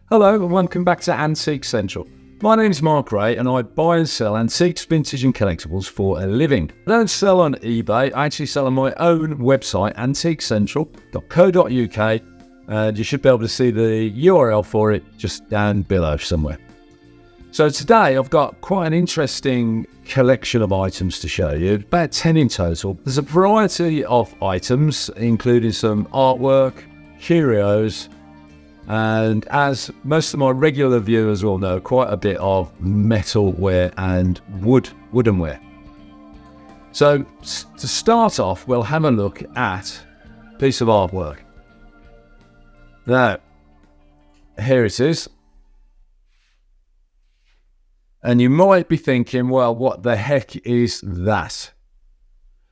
Hello and welcome back to Antique Central. My name is Mark Ray and I buy and sell antiques, vintage and collectibles for a living. I don't sell on eBay, I actually sell on my own website, antiquecentral.co.uk, and you should be able to see the URL for it just down below somewhere. So today I've got quite an interesting collection of items to show you, about 10 in total. There's a variety of items, including some artwork, curios, and as most of my regular viewers will know, quite a bit of metalware and woodenware. So to start off, we'll have a look at a piece of artwork. Now, here it is. And you might be thinking, well, what the heck is that?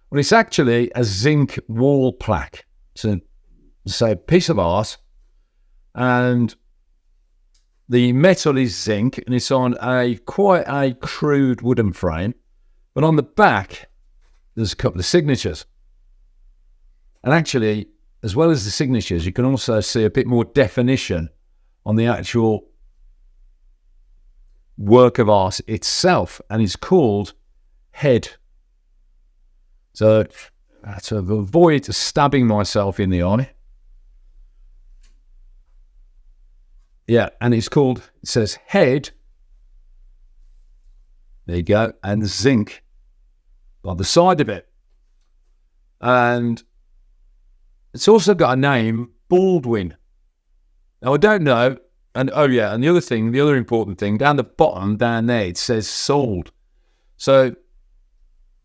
Well, it's actually a zinc wall plaque. So a piece of art. And the metal is zinc, and it's on quite a crude wooden frame. But on the back, there's a couple of signatures. And actually, as well as the signatures, you can also see a bit more definition on the actual work of art itself, and it's called Head. So to avoid stabbing myself in the eye, yeah, and it says Head, there you go, and zinc by the side of it. And it's also got a name, Baldwin. Now, I don't know, and the other important thing, down the bottom, down there, it says sold. So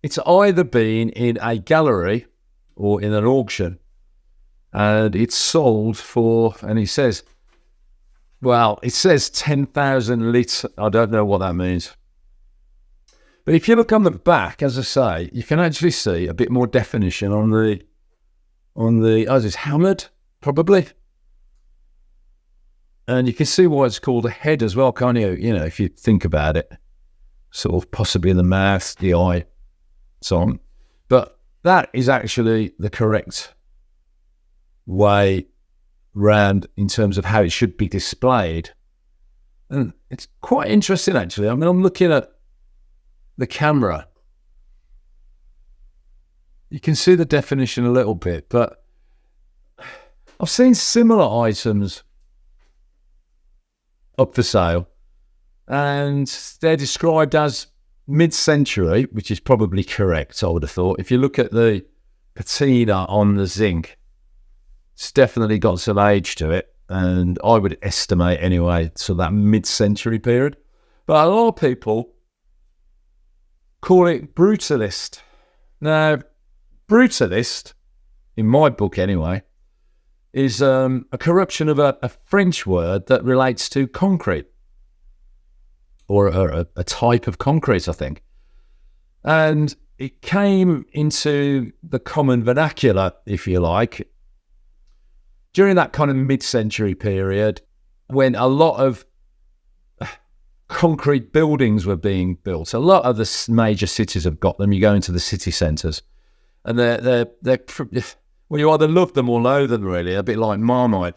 it's either been in a gallery or in an auction, and it's sold for, and it says 10,000 litres. I don't know what that means. But if you look on the back, as I say, you can actually see a bit more definition on the it's hammered, probably. And you can see why it's called a head as well, can't you? You know, if you think about it, sort of possibly the mouth, the eye, so on. But that is actually the correct way round in terms of how it should be displayed. And it's quite interesting, actually. I mean, I'm looking at the camera. You can see the definition a little bit, but I've seen similar items up for sale, and they're described as mid-century, which is probably correct, I would have thought. If you look at the patina on the zinc, it's definitely got some age to it, and I would estimate anyway, so that mid-century period. But a lot of people call it brutalist. Now, brutalist, in my book anyway, is a corruption of a French word that relates to concrete, or a type of concrete, I think. And it came into the common vernacular, if you like, during that kind of mid-century period when a lot of concrete buildings were being built. A lot of the major cities have got them. You go into the city centres, and they're well, you either love them or loathe them, really, a bit like Marmite.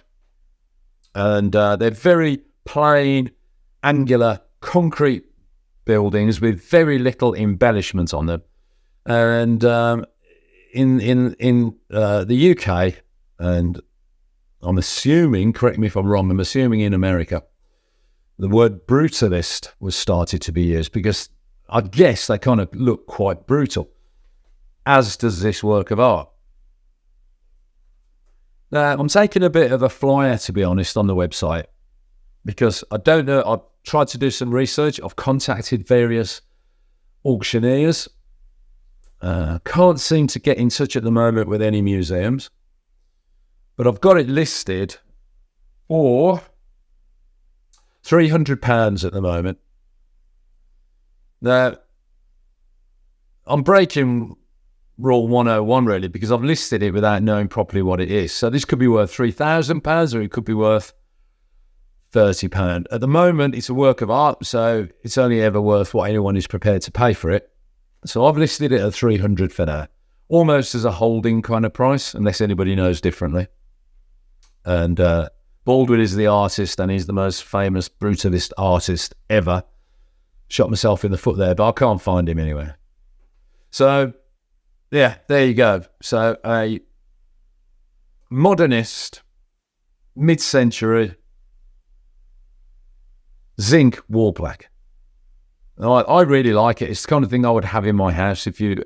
And they're very plain, angular, concrete buildings with very little embellishment on them. And in the UK, and I'm assuming, correct me if I'm wrong, I'm assuming in America, the word brutalist was started to be used because I guess they kind of look quite brutal, as does this work of art. Now, I'm taking a bit of a flyer, to be honest, on the website, because I don't know, I've tried to do some research, I've contacted various auctioneers, can't seem to get in touch at the moment with any museums, but I've got it listed for £300 at the moment. Now, I'm breaking Rule 101 really, because I've listed it without knowing properly what it is. So this could be worth £3,000 or it could be worth £30. At the moment, it's a work of art, so it's only ever worth what anyone is prepared to pay for it. So I've listed it at £300 for now, almost as a holding kind of price, unless anybody knows differently. And Baldwin is the artist, and he's the most famous brutalist artist ever. Shot myself in the foot there, but I can't find him anywhere. So, yeah, there you go. So, a modernist, mid-century zinc wall plaque. I really like it. It's the kind of thing I would have in my house if you...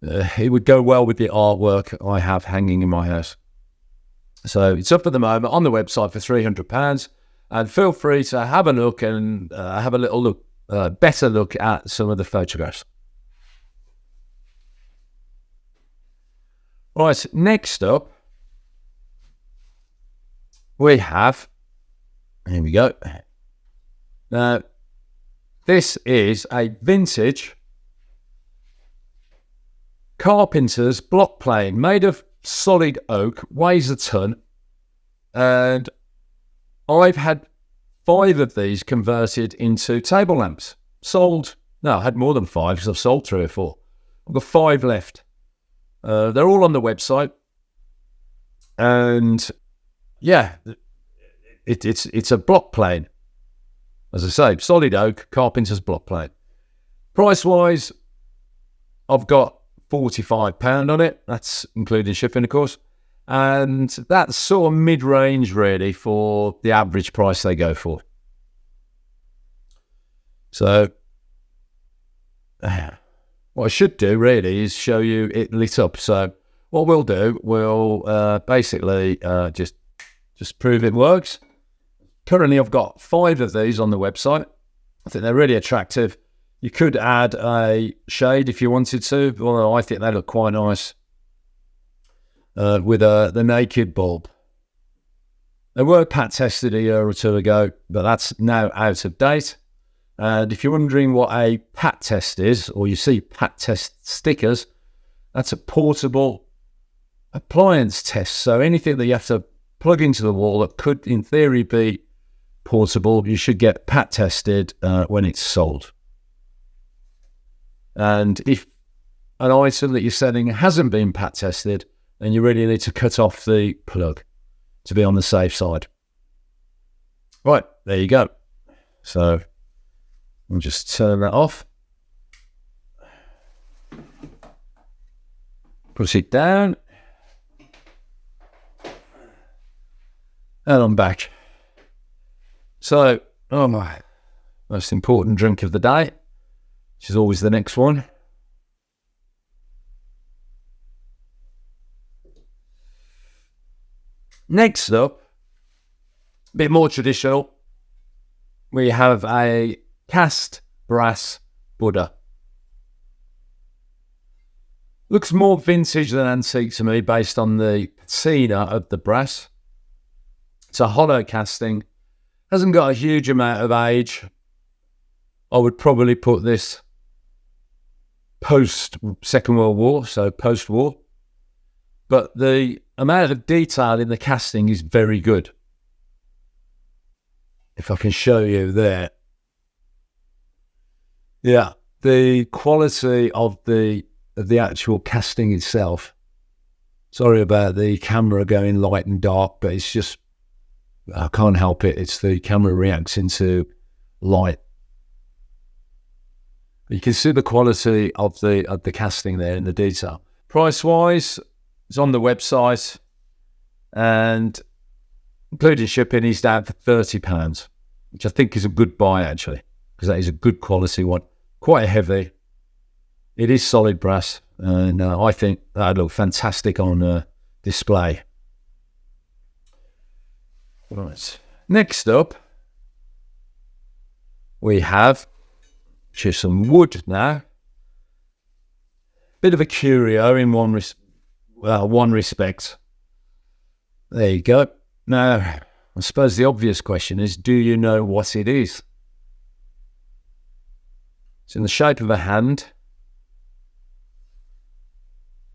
it would go well with the artwork I have hanging in my house. So it's up at the moment on the website for £300, and feel free to have a look and have a little look, better look at some of the photographs. Right, next up, we have, here we go. Now, this is a vintage carpenter's block plane made of solid oak, weighs a ton, and I've had 5 of these converted into table lamps. Sold, no, I had more than 5 because I've sold 3 or 4. I've got 5 left. They're all on the website, and yeah, it's a block plane. As I say, solid oak, carpenter's block plane. Price-wise, I've got £45 on it. That's including shipping, of course. And that's sort of mid-range, really, for the average price they go for. So, what I should do, really, is show you it lit up. So, what we'll do, we'll basically just prove it works. Currently, I've got 5 of these on the website. I think they're really attractive. You could add a shade if you wanted to, although I think they look quite nice with the naked bulb. They were pat tested a year or 2 ago, but that's now out of date. And if you're wondering what a pat test is, or you see pat test stickers, that's a portable appliance test. So anything that you have to plug into the wall that could, in theory, be portable, you should get pat tested when it's sold. And if an item that you're selling hasn't been pat tested, then you really need to cut off the plug to be on the safe side. Right, there you go. So I'll just turn that off. Push it down. And I'm back. So, oh my, most important drink of the day, which is always the next one. Next up, a bit more traditional, we have a cast brass Buddha. Looks more vintage than antique to me based on the patina of the brass. It's a hollow casting. Hasn't got a huge amount of age. I would probably put this post Second World War, so post-war. But the amount of detail in the casting is very good. If I can show you there. Yeah, the quality of the actual casting itself. Sorry about the camera going light and dark, but it's just, I can't help it. It's the camera reacts into light. You can see the quality of the casting there in the detail. Price-wise, it's on the website, and including shipping, he's down for £30, which I think is a good buy, actually, because that is a good quality one. Quite heavy. It is solid brass, and I think that'd look fantastic on display. Right. Next up, we have just some wood now. Bit of a curio in one respect. There you go. Now, I suppose the obvious question is, do you know what it is? It's in the shape of a hand.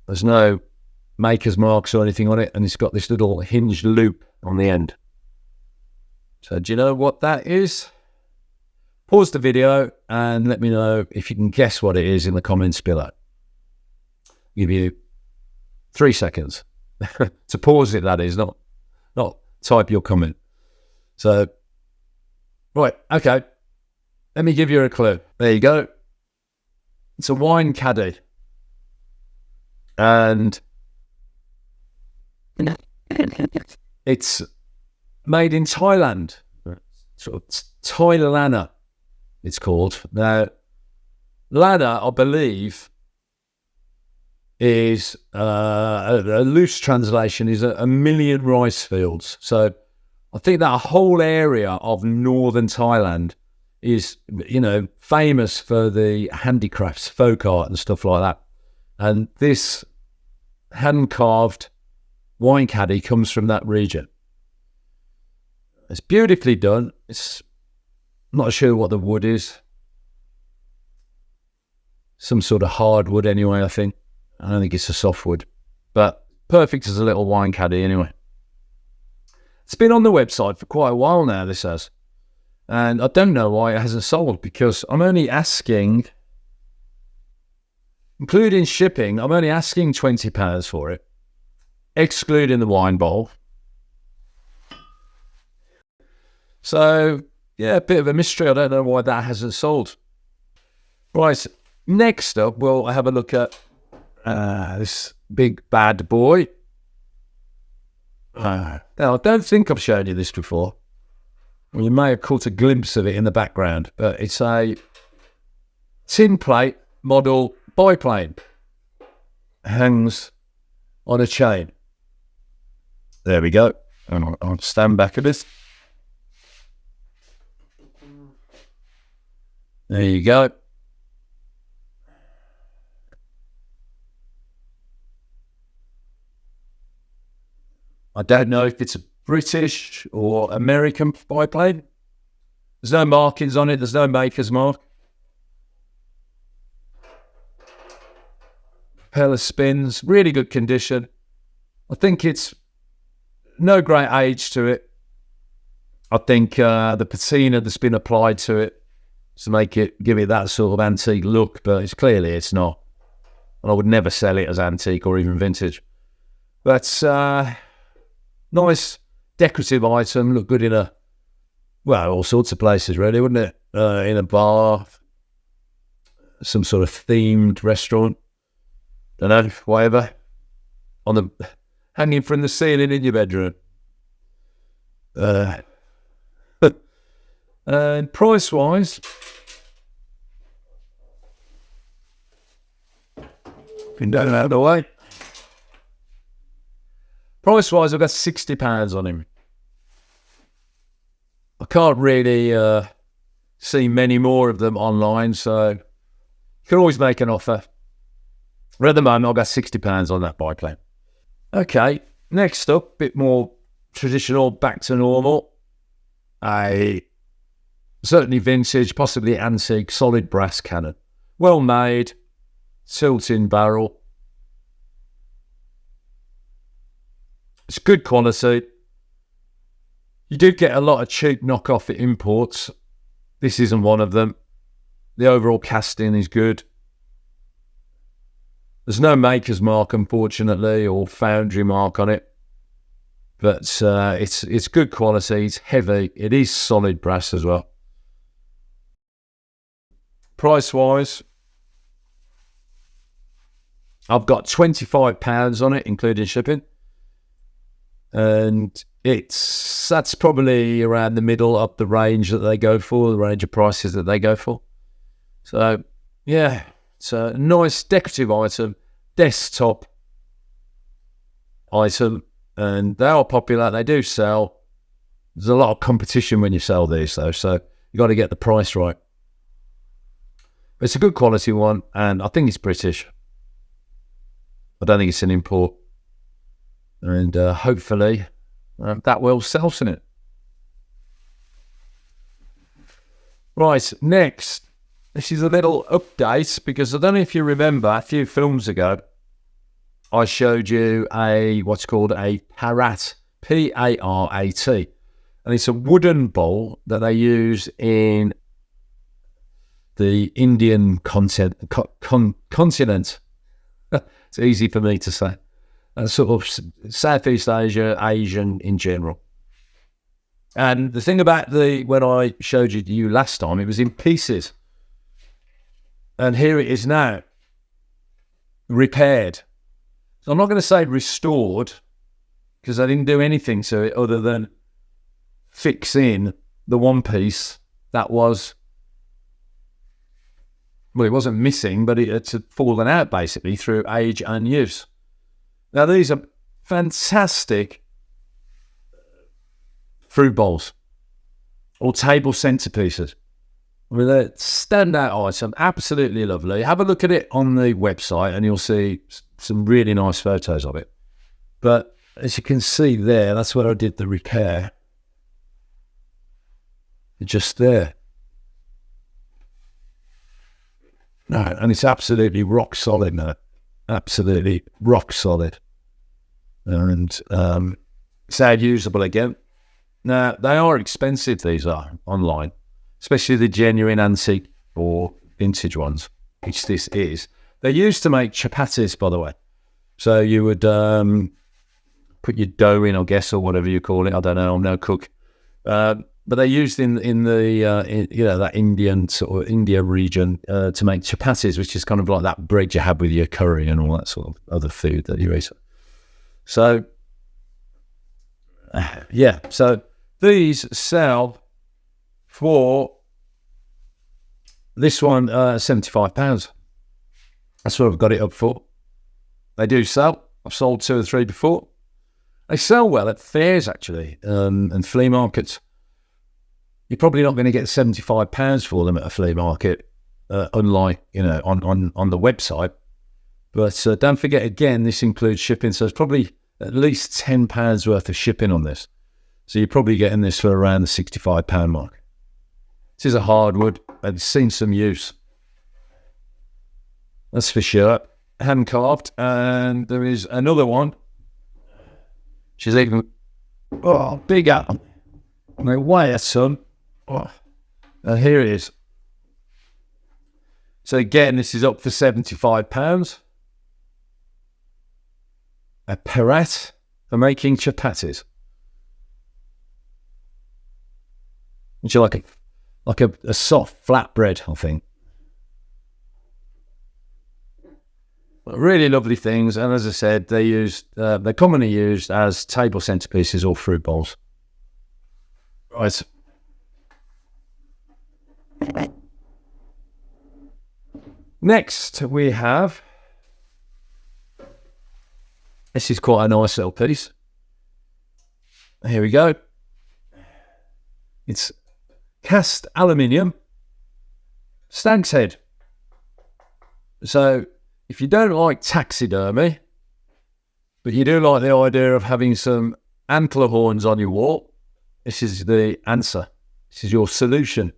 There's no maker's marks or anything on it, and it's got this little hinged loop on the end. So do you know what that is? Pause the video and let me know if you can guess what it is in the comments below. I'll give you 3 seconds to pause it, that is, not type your comment. So, right, okay. Let me give you a clue. There you go. It's a wine caddy. And it's made in Thailand. Sort of Thai lana, it's called. Now, lana, I believe, is a loose translation is a million rice fields. So I think that whole area of northern Thailand is, famous for the handicrafts, folk art and stuff like that. And this hand-carved wine caddy comes from that region. It's beautifully done. I'm not sure what the wood is. Some sort of hardwood anyway, I think. I don't think it's a softwood. But perfect as a little wine caddy anyway. It's been on the website for quite a while now, this has. And I don't know why it hasn't sold, because I'm only asking, including shipping, I'm only asking £20 for it, excluding the wine bowl. So, yeah, a bit of a mystery. I don't know why that hasn't sold. Right, next up, we'll have a look at this big bad boy. Now, I don't think I've shown you this before. Well, you may have caught a glimpse of it in the background, but it's a tin plate model biplane. Hangs on a chain. There we go. And I'll stand back a bit. There you go. I don't know if it's a British or American biplane. There's no markings on it. There's no maker's mark. Propeller spins. Really good condition. I think it's no great age to it. I think the patina that's been applied to it to give it that sort of antique look, but it's not. And I would never sell it as antique or even vintage. But nice decorative item, look good in all sorts of places really, wouldn't it? In a bar, some sort of themed restaurant, don't know, whatever. Hanging from the ceiling in your bedroom. And price-wise, been down out of the way. Price-wise, I've got £60 on him. I can't really see many more of them online, so you can always make an offer. But at the moment, I've got £60 on that biplane. Okay, next up, a bit more traditional, back to normal. Certainly vintage, possibly antique, solid brass cannon. Well made, tilting barrel. It's good quality. You do get a lot of cheap knockoff at imports. This isn't one of them. The overall casting is good. There's no maker's mark, unfortunately, or foundry mark on it. But it's good quality. It's heavy. It is solid brass as well. Price-wise, I've got £25 on it, including shipping. And that's probably around the middle of the range that they go for, the range of prices that they go for. So, yeah, it's a nice decorative item, desktop item, and they are popular. They do sell. There's a lot of competition when you sell these, though, so you got to get the price right. But it's a good quality one, and I think it's British. I don't think it's an import. And hopefully that will sell in it. Right, next. This is a little update, because I don't know if you remember, a few films ago, I showed you what's called a parat, P-A-R-A-T. And it's a wooden bowl that they use in the Indian continent. It's easy for me to say. Sort of Southeast Asia, Asian in general. And the thing about when I showed you last time, it was in pieces. And here it is now, repaired. So I'm not going to say restored, because I didn't do anything to it other than fix in the one piece that was, well, it wasn't missing, but it had fallen out basically through age and use. Now, these are fantastic fruit bowls or table centerpieces. I mean, they're standout item, absolutely lovely. Have a look at it on the website and you'll see some really nice photos of it. But as you can see there, that's where I did the repair. Just there. No, and it's absolutely rock solid now. Absolutely rock solid. And it's how usable again. Now, they are expensive, these are, online. Especially the genuine antique or vintage ones, which this is. They used to make chapatis, by the way. So you would put your dough in, I guess, or whatever you call it. I don't know. I'm no cook. But they used in the that Indian sort of India region to make chapatis, which is kind of like that bread you have with your curry and all that sort of other food that you eat. So yeah, so these sell for this one £75. That's what I've got it up for. They do sell. I've sold 2 or 3 before. They sell well at fairs actually and flea markets. You're probably not going to get £75 for them at a flea market, unlike on the website. But don't forget, again, this includes shipping, so it's probably at least £10 worth of shipping on this. So you're probably getting this for around the £65 mark. This is a hardwood. I've seen some use. That's for sure. Hand carved, and there is another one. She's even bigger. No way, son. Oh, and here it is. So again, this is up for £75. A perette for making chapatis, which are like a soft flatbread, I think. But really lovely things, and as I said, they're commonly used as table centerpieces or fruit bowls. Right. Next, we have, this is quite a nice little piece. Here we go. It's cast aluminium stag's head. So if you don't like taxidermy, but you do like the idea of having some antler horns on your wall, this is the answer. This is your solution.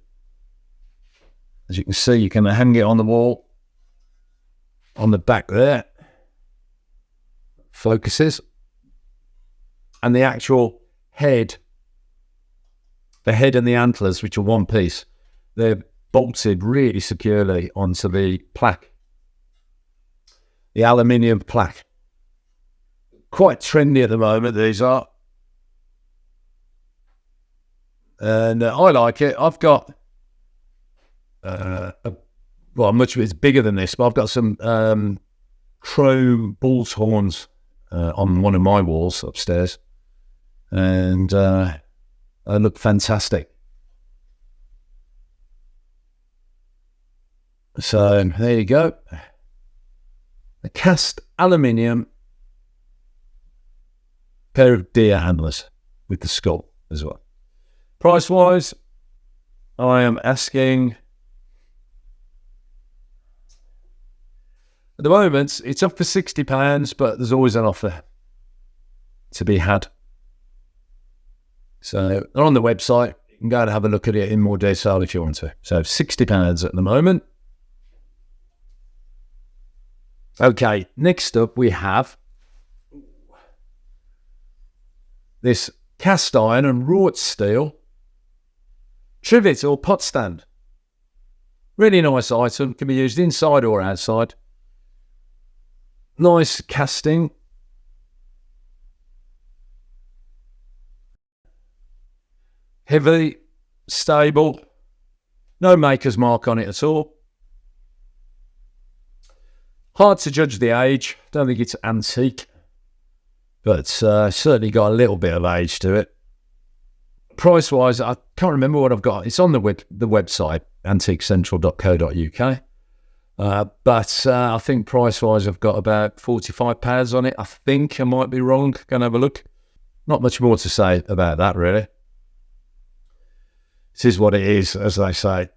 As you can see, you can hang it on the wall on the back there. Focuses. And the actual head, the head and the antlers, which are one piece, they're bolted really securely onto the plaque. The aluminium plaque. Quite trendy at the moment, these are. And I like it. I've got much of it's bigger than this, but I've got some chrome bull's horns on one of my walls upstairs, and they look fantastic. So there you go, a cast aluminium pair of deer antlers with the skull as well. Price wise, I am asking, at the moment, it's up for £60, but there's always an offer to be had. So they're on the website. You can go and have a look at it in more detail if you want to. So £60 at the moment. Okay, next up we have this cast iron and wrought steel trivet or pot stand. Really nice item, can be used inside or outside. Nice casting. Heavy, stable, no maker's mark on it at all. Hard to judge the age. Don't think it's antique, but certainly got a little bit of age to it. Price-wise, I can't remember what I've got. It's on the website, antiquecentral.co.uk. But I think price-wise, I've got about £45 on it. I think I might be wrong. Go and have a look. Not much more to say about that, really. This is what it is, as they say.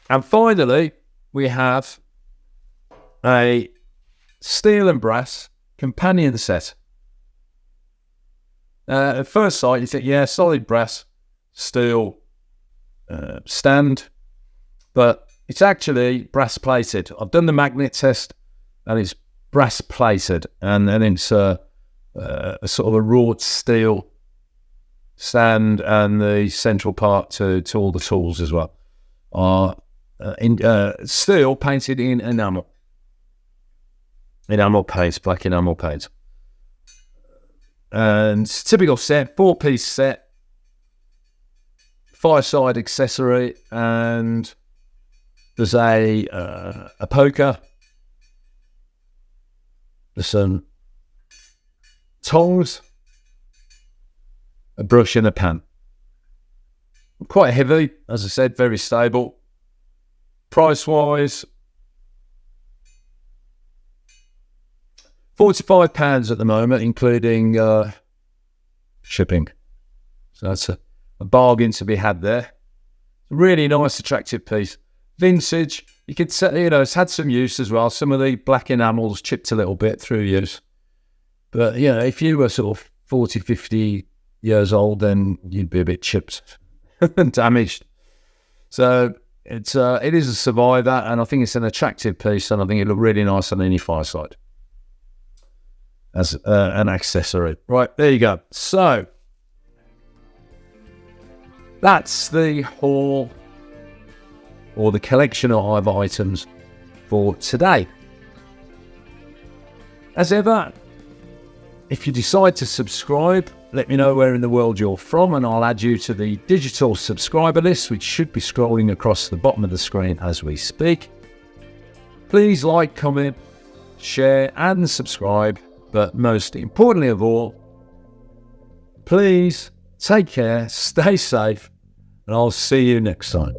And finally, we have a steel and brass companion set. At first sight, you think, yeah, solid brass, steel stand, but it's actually brass plated. I've done the magnet test, and it's brass plated, and then it's a sort of a wrought steel stand, and the central part to all the tools as well are steel painted in enamel paint, black enamel paint. And typical set, 4-piece set, fireside accessory, and there's a poker, there's some tongs, a brush and a pan. Quite heavy, as I said, very stable. Price-wise, £45 at the moment, including shipping. So that's a bargain to be had there. Really nice, attractive piece. Vintage. You could say, it's had some use as well. Some of the black enamels chipped a little bit through use. But, if you were sort of 40, 50 years old, then you'd be a bit chipped and damaged. So it is a survivor, and I think it's an attractive piece, and I think it looked really nice on any fireside as an accessory. Right, there you go. So that's the haul, or the collection of items for today. As ever, if you decide to subscribe, let me know where in the world you're from, and I'll add you to the digital subscriber list, which should be scrolling across the bottom of the screen as we speak. Please like, comment, share, and subscribe. But most importantly of all, please take care, stay safe, and I'll see you next time.